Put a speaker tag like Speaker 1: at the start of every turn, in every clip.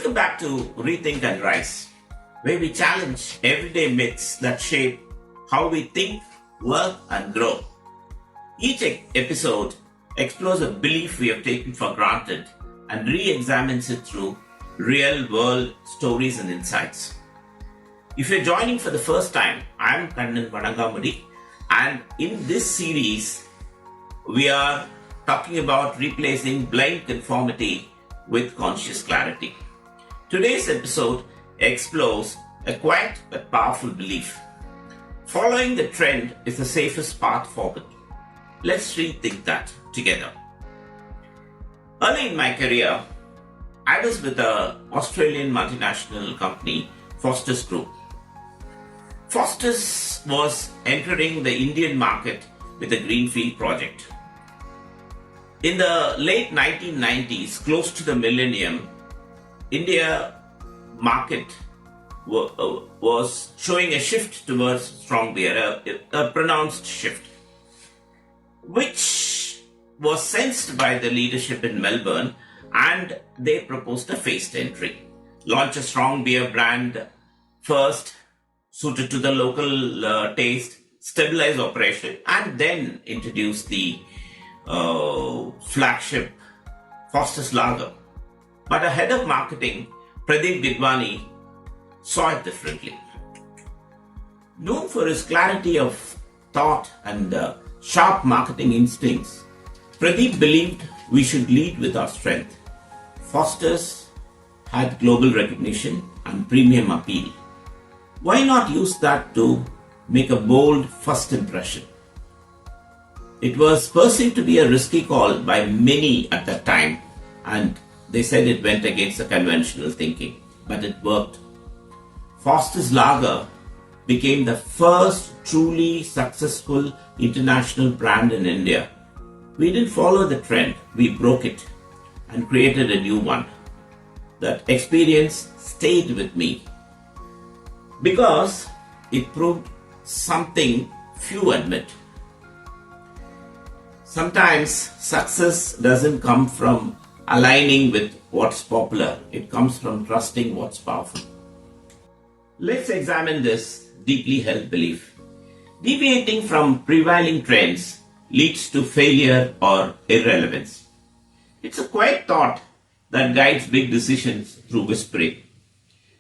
Speaker 1: Welcome back to Rethink and Rise, where we challenge everyday myths that shape how we think, work, and grow. Each episode explores a belief we have taken for granted and re-examines it through real-world stories and insights. If you're joining for the first time, I'm Kannan Vanangamudi, and in this series, we are talking about replacing blind conformity with conscious clarity. Today's episode explores a quiet but powerful belief. Following the trend is the safest path forward. Let's rethink that together. Early in my career, I was with an Australian multinational company, Foster's Group. Foster's was entering the Indian market with a greenfield project. In the late 1990s, close to the millennium, India market was showing a shift towards strong beer, a pronounced shift, which was sensed by the leadership in Melbourne, and they proposed a phased entry. Launch a strong beer brand first, suited to the local taste, stabilize operation, and then introduce the flagship Foster's Lager. But a head of marketing, Pradeep Gidwani, saw it differently. Known for his clarity of thought and sharp marketing instincts, Pradeep believed we should lead with our strength. Foster's had global recognition and premium appeal. Why not use that to make a bold first impression? It was perceived to be a risky call by many at that time, and they said it went against the conventional thinking, but it worked. Foster's Lager became the first truly successful international brand in India. We didn't follow the trend, we broke it and created a new one. That experience stayed with me because it proved something few admit. Sometimes success doesn't come from aligning with what's popular. It comes from trusting what's powerful. Let's examine this deeply held belief. Deviating from prevailing trends leads to failure or irrelevance. It's a quiet thought that guides big decisions through whispering.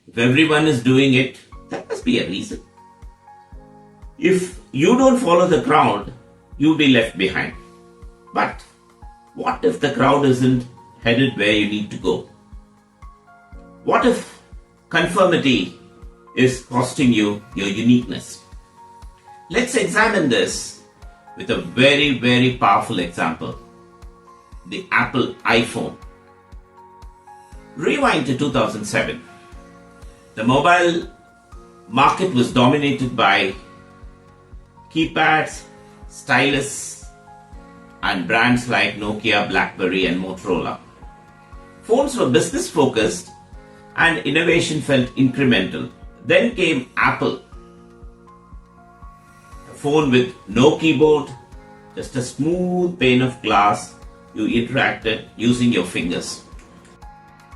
Speaker 1: If everyone is doing it, that must be a reason. If you don't follow the crowd, you'll be left behind. But what if the crowd isn't headed where you need to go? What if conformity is costing you your uniqueness? Let's examine this with a very, very powerful example. The Apple iPhone. Rewind to 2007. The mobile market was dominated by keypads, stylus, and brands like Nokia, BlackBerry, and Motorola. Phones were business focused and innovation felt incremental. Then came Apple, a phone with no keyboard, just a smooth pane of glass you interacted using your fingers.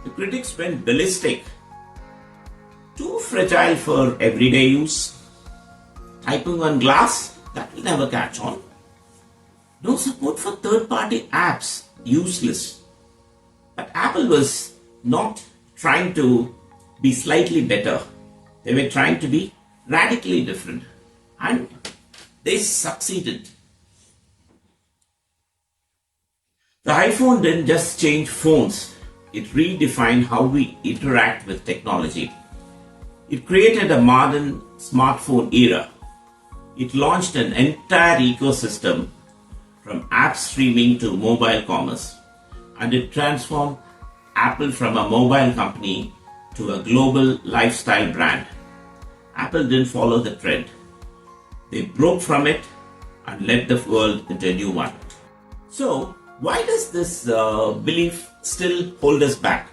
Speaker 1: The critics went ballistic. Too fragile for everyday use. Typing on glass, that will never catch on. No support for third-party apps, useless. But Apple was not trying to be slightly better. They were trying to be radically different. And they succeeded. The iPhone didn't just change phones. It redefined how we interact with technology. It created a modern smartphone era. It launched an entire ecosystem from app streaming to mobile commerce, and it transformed Apple from a mobile company to a global lifestyle brand. Apple didn't follow the trend. They broke from it and led the world into a new one. So, why does this belief still hold us back?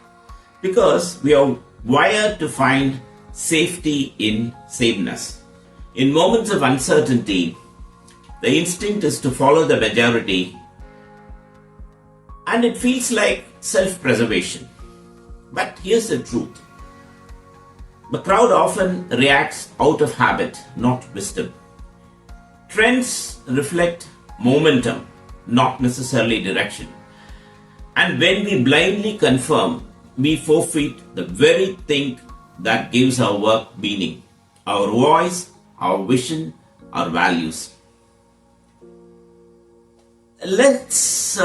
Speaker 1: Because we are wired to find safety in sameness. In moments of uncertainty, the instinct is to follow the majority, and it feels like self-preservation. But here's the truth. The crowd often reacts out of habit, not wisdom. Trends reflect momentum, not necessarily direction. And when we blindly confirm, we forfeit the very thing that gives our work meaning, our voice, our vision, our values. Let's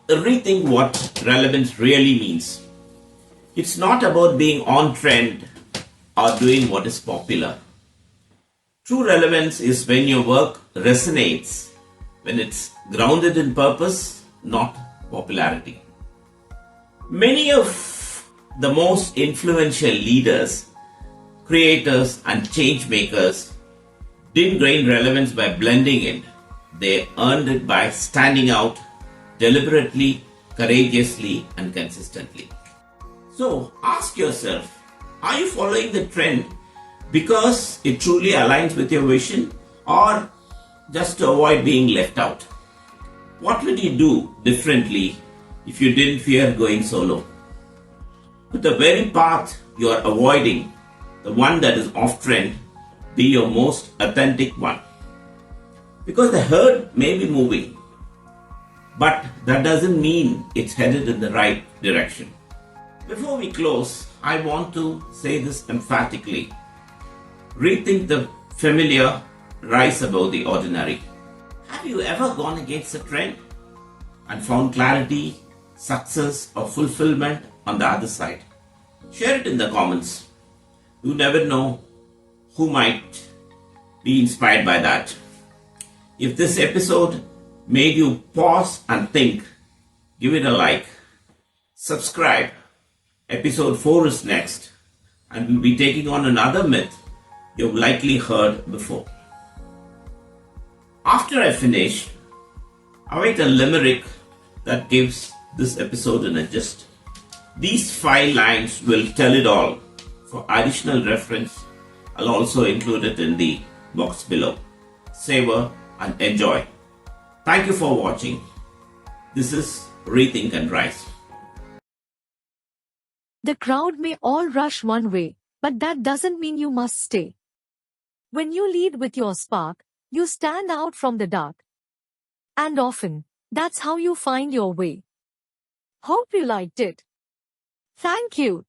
Speaker 1: rethink what relevance really means. It's not about being on trend or doing what is popular. True relevance is when your work resonates, when it's grounded in purpose, not popularity. Many of the most influential leaders, creators, and change makers didn't gain relevance by blending in. They earned it by standing out deliberately, courageously, and consistently. So ask yourself, are you following the trend because it truly aligns with your vision, or just to avoid being left out? What would you do differently if you didn't fear going solo? Could the very path you are avoiding, the one that is off trend, be your most authentic one? Because the herd may be moving, but that doesn't mean it's headed in the right direction. Before we close, I want to say this emphatically. Rethink the familiar, rise above the ordinary. Have you ever gone against a trend and found clarity, success, or fulfillment on the other side? Share it in the comments. You never know who might be inspired by that. If this episode made you pause and think, give it a like. Subscribe. Episode 4 is next, and we'll be taking on another myth you've likely heard before. After I finish, await a limerick that gives this episode in a gist. These 5 lines will tell it all. For additional reference, I'll also include it in the box below. Savor and enjoy. Thank you for watching. This is Rethink and Rise.
Speaker 2: The crowd may all rush one way, but that doesn't mean you must stay. When you lead with your spark, you stand out from the dark. And often, that's how you find your way. Hope you liked it. Thank you.